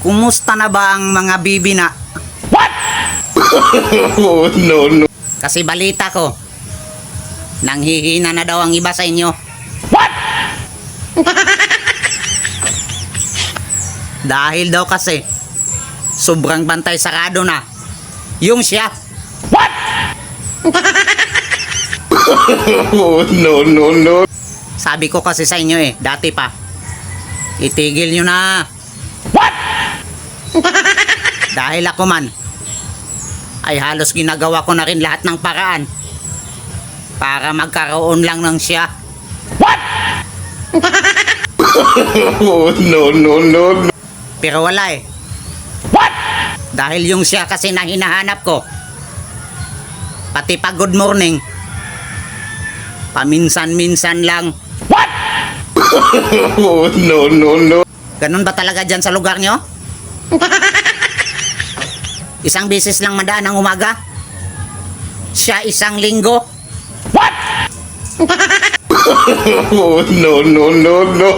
Kumusta na ba ang mga bibi na? Oh, no, no. Kasi balita ko, nanghihina na daw ang iba sa inyo. Dahil daw kasi, sobrang bantay sarado na. Yung siya. Oh, no, no, no. Sabi ko kasi sa inyo dati pa. Itigil nyo na. Dahil ako man, ay halos ginagawa ko na rin lahat ng paraan para magkaroon lang ng siya. Oh, no, no, no, no. Pero wala Dahil yung siya kasi na hinahanap ko, pati pa good morning, paminsan-minsan lang. Oh, no, no, no. Ganun ba talaga dyan sa lugar nyo? Isang beses lang madaan ng umaga? Siya isang linggo? Oh, no, no, no, no.